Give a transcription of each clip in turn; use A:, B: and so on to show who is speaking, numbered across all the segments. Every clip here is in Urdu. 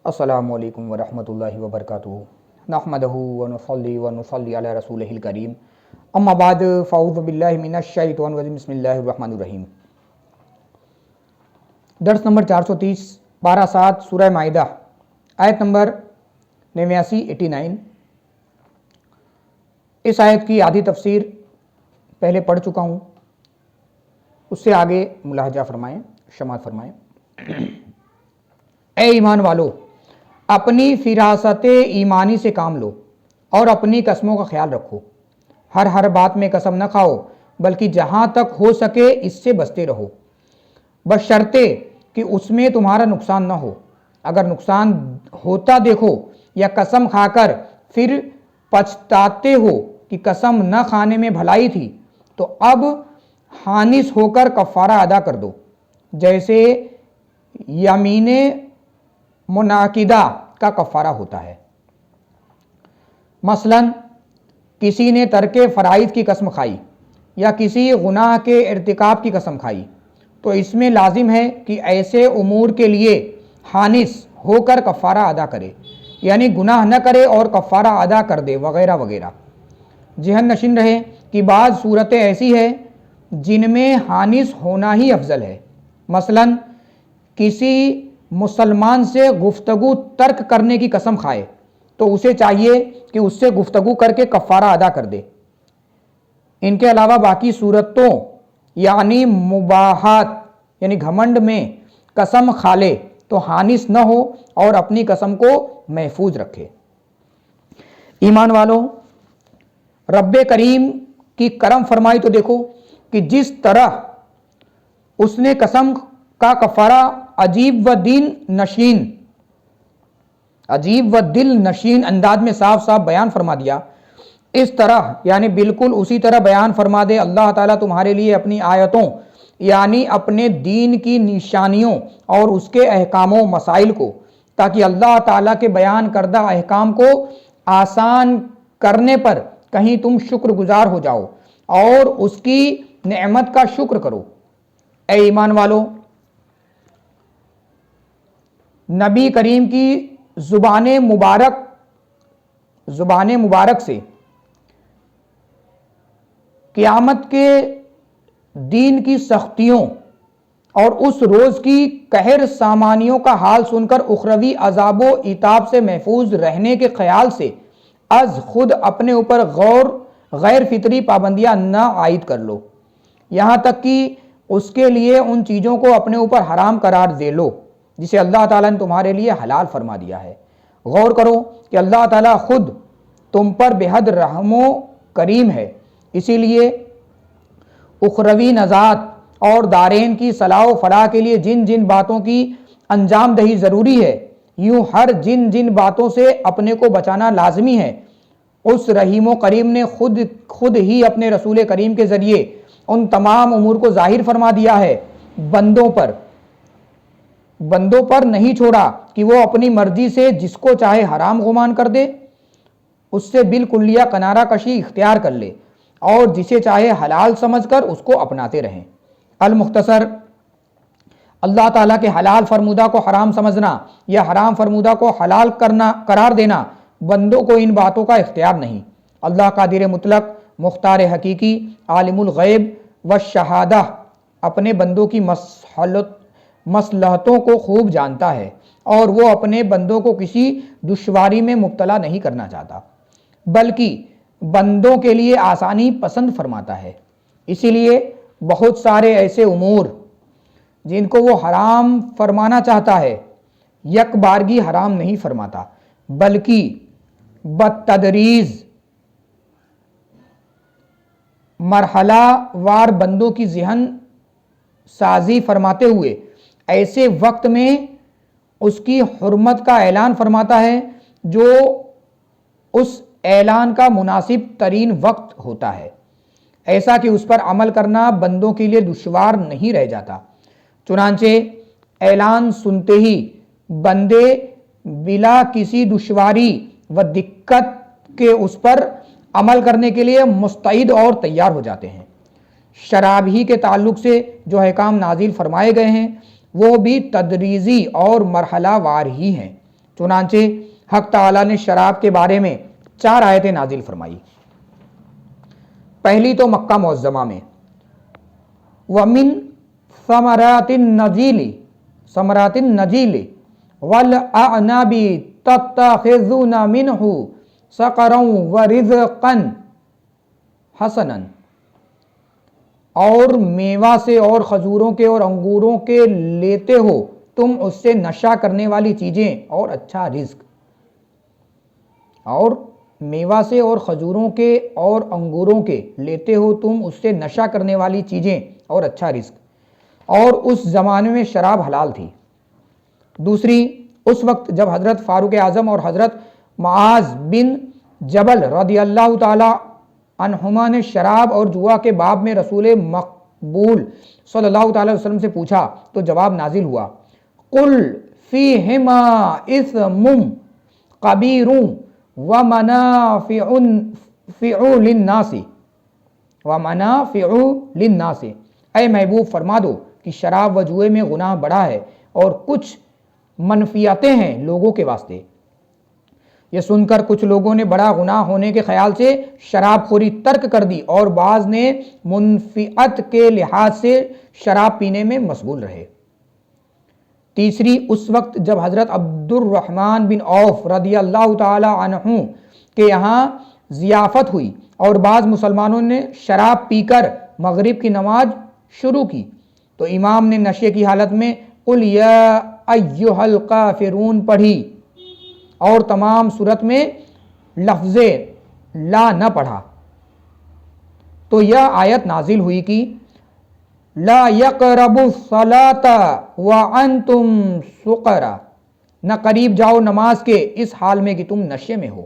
A: السلام علیکم ورحمۃ اللہ وبرکاتہ نحمدہ ونصلی ونصلی علی رسولہ الکریم اما بعد فاعوذ باللہ من الشیطان الرجیم بسم اللہ الرحمن الرحیم۔ درس نمبر 430 12/7 سورہ مائدہ آیت نمبر 89 اس آیت کی آدھی تفسیر پہلے پڑھ چکا ہوں، اس سے آگے ملاحظہ فرمائیں، سماعت فرمائیں۔ اے ایمان والو، اپنی فراست ایمانی سے کام لو اور اپنی قسموں کا خیال رکھو۔ ہر بات میں قسم نہ کھاؤ، بلکہ جہاں تک ہو سکے اس سے بچتے رہو، بشرطے کہ اس میں تمہارا نقصان نہ ہو۔ اگر نقصان ہوتا دیکھو یا قسم کھا کر پھر پچھتاتے ہو کہ قسم نہ کھانے میں بھلائی تھی، تو اب خانس ہو کر کفارہ ادا کر دو، جیسے یمین منعقدہ کا کفارہ ہوتا ہے۔ مثلا کسی نے ترک فرائض کی قسم کھائی یا کسی گناہ کے ارتکاب کی قسم کھائی، تو اس میں لازم ہے کہ ایسے امور کے لیے خانس ہو کر کفارہ ادا کرے، یعنی گناہ نہ کرے اور کفارہ ادا کر دے وغیرہ وغیرہ۔ ذہن نشین رہے کہ بعض صورتیں ایسی ہیں جن میں خانس ہونا ہی افضل ہے۔ مثلا کسی مسلمان سے گفتگو ترک کرنے کی قسم کھائے تو اسے چاہیے کہ اس سے گفتگو کر کے کفارہ ادا کر دے۔ ان کے علاوہ باقی صورتوں یعنی مباحات یعنی گھمنڈ میں قسم کھا لے تو خانس نہ ہو اور اپنی قسم کو محفوظ رکھے۔ ایمان والو، رب کریم کی کرم فرمائی تو دیکھو کہ جس طرح اس نے قسم کا کفارہ عجیب و دل نشین انداز میں صاف صاف بیان فرما دیا، اس طرح یعنی بالکل اسی طرح بیان فرما دے اللہ تعالیٰ تمہارے لیے اپنی آیتوں یعنی اپنے دین کی نشانیوں اور اس کے احکام و مسائل کو، تاکہ اللہ تعالیٰ کے بیان کردہ احکام کو آسان کرنے پر کہیں تم شکر گزار ہو جاؤ اور اس کی نعمت کا شکر کرو۔ اے ایمان والو، نبی کریم کی زبان مبارک سے قیامت کے دین کی سختیوں اور اس روز کی قہر سامانیوں کا حال سن کر اخروی عذاب و عتاب سے محفوظ رہنے کے خیال سے از خود اپنے اوپر غیر فطری پابندیاں نہ عائد کر لو، یہاں تک کہ اس کے لیے ان چیزوں کو اپنے اوپر حرام قرار دے لو جسے اللہ تعالیٰ نے تمہارے لیے حلال فرما دیا ہے۔ غور کرو کہ اللہ تعالیٰ خود تم پر بے حد رحم و کریم ہے، اسی لیے اخروی نجات اور دارین کی صلاح و فلاح کے لیے جن جن باتوں کی انجام دہی ضروری ہے، یوں ہر جن باتوں سے اپنے کو بچانا لازمی ہے، اس رحیم و کریم نے خود ہی اپنے رسول کریم کے ذریعے ان تمام امور کو ظاہر فرما دیا ہے۔ بندوں پر نہیں چھوڑا کہ وہ اپنی مرضی سے جس کو چاہے حرام گمان کر دے، اس سے بالکلیہ کنارہ کشی اختیار کر لے، اور جسے چاہے حلال سمجھ کر اس کو اپناتے رہیں۔ المختصر، اللہ تعالیٰ کے حلال فرمودہ کو حرام سمجھنا یا حرام فرمودہ کو حلال قرار دینا بندوں کو ان باتوں کا اختیار نہیں۔ اللہ قادر مطلق، مختار حقیقی، عالم الغیب والشہادہ اپنے بندوں کی مصلحتوں کو خوب جانتا ہے، اور وہ اپنے بندوں کو کسی دشواری میں مبتلا نہیں کرنا چاہتا، بلکہ بندوں کے لیے آسانی پسند فرماتا ہے۔ اسی لیے بہت سارے ایسے امور جن کو وہ حرام فرمانا چاہتا ہے یک بارگی حرام نہیں فرماتا، بلکہ بتدریج مرحلہ وار بندوں کی ذہن سازی فرماتے ہوئے ایسے وقت میں اس کی حرمت کا اعلان فرماتا ہے جو اس اعلان کا مناسب ترین وقت ہوتا ہے، ایسا کہ اس پر عمل کرنا بندوں کے لیے دشوار نہیں رہ جاتا۔ چنانچہ اعلان سنتے ہی بندے بلا کسی دشواری و دقت کے اس پر عمل کرنے کے لیے مستعد اور تیار ہو جاتے ہیں۔ شراب ہی کے تعلق سے جو احکام نازل فرمائے گئے ہیں وہ بھی تدریجی اور مرحلہ وار ہی ہیں۔ چنانچہ حق تعالیٰ نے شراب کے بارے میں 4 آیتیں نازل فرمائی۔ پہلی تو مکہ معظمہ میں، وَمِن ثَمَرَاتِ النَّجِيلِ وَالْأَعْنَابِ تَتَّخِذُونَ مِنْهُ سَقَرًا وَرِزْقًا حَسَنًا، اور میوہ سے اور کھجوروں کے اور انگوروں کے لیتے ہو تم اس سے نشہ کرنے والی چیزیں اور اچھا رزق۔ اور میوہ سے اور کھجوروں کے اور انگوروں کے لیتے ہو تم اس سے نشہ کرنے والی چیزیں اور اچھا رزق۔ اور اس زمانے میں شراب حلال تھی۔ دوسری، اس وقت جب حضرت فاروق اعظم اور حضرت معاذ بن جبل رضی اللہ تعالی عنہما نے شراب اور جوا کے باب میں رسول مقبول صلی اللہ تعالی وسلم سے پوچھا تو جواب نازل ہوا، قل فیہما اثم کبیر ومنافع للناس، اے محبوب فرما دو کہ شراب و جوئے میں گناہ بڑا ہے اور کچھ منفیتیں ہیں لوگوں کے واسطے۔ یہ سن کر کچھ لوگوں نے بڑا گناہ ہونے کے خیال سے شراب خوری ترک کر دی اور بعض نے منفعت کے لحاظ سے شراب پینے میں مشغول رہے۔ تیسری، اس وقت جب حضرت عبد الرحمن بن عوف رضی اللہ تعالی عنہ کے یہاں ضیافت ہوئی اور بعض مسلمانوں نے شراب پی کر مغرب کی نماز شروع کی تو امام نے نشے کی حالت میں قل یا ایھا الکافرون پڑھی اور تمام صورت میں لفظ لا نہ پڑھا تو یہ آیت نازل ہوئی کہ لا یقربوا الصلاۃ وانتم سکری، نہ قریب جاؤ نماز کے اس حال میں کہ تم نشے میں ہو۔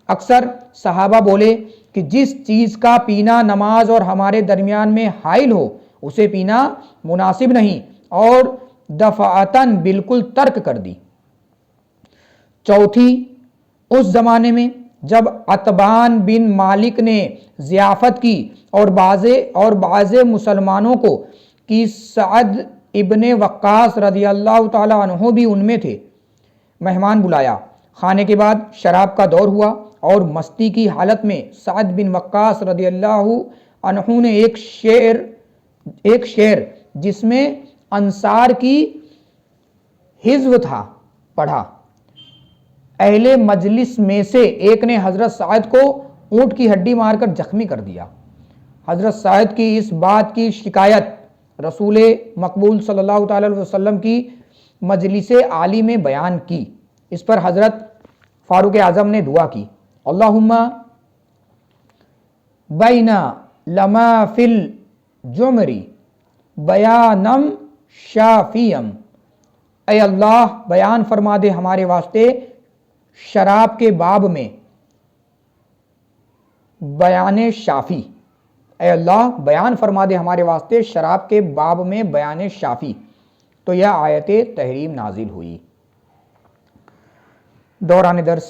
A: اکثر صحابہ بولے کہ جس چیز کا پینا نماز اور ہمارے درمیان میں حائل ہو اسے پینا مناسب نہیں، اور دفعتاً بالکل ترک کر دی۔ چوتھی، اس زمانے میں جب عتبان بن مالک نے ضیافت کی اور بعض مسلمانوں کو کہ سعد ابن وقاص رضی اللہ تعالی عنہ بھی ان میں تھے مہمان بلایا، کھانے کے بعد شراب کا دور ہوا اور مستی کی حالت میں سعد بن وقاص رضی اللہ عنہ نے ایک شعر جس میں انصار کی حزب تھا پڑھا۔ اہل مجلس میں سے ایک نے حضرت سعد کو اونٹ کی ہڈی مار کر زخمی کر دیا۔ حضرت سعد کی اس بات کی شکایت رسول مقبول صلی اللہ تعالی وسلم کی مجلس عالی میں بیان کی۔ اس پر حضرت فاروق اعظم نے دعا کی، اللہم بینا لما فی الجمر بیانم شافیم، اے اللہ بیان فرما دے ہمارے واسطے شراب کے باب میں بیان شافی، اے اللہ بیان فرما دے ہمارے واسطے شراب کے باب میں بیان شافی۔ تو یہ آیت تحریم نازل ہوئی۔ دوران درس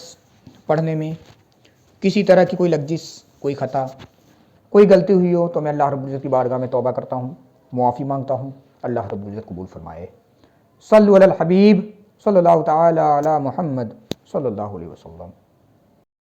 A: پڑھنے میں کسی طرح کی کوئی لغزش، کوئی خطا، کوئی غلطی ہوئی ہو تو میں اللہ رب العزت کی بارگاہ میں توبہ کرتا ہوں، معافی مانگتا ہوں، اللہ رب العزت قبول فرمائے۔ صلو علی الحبیب صلی اللہ تعالی علی محمد صلی اللہ علیہ وسلم۔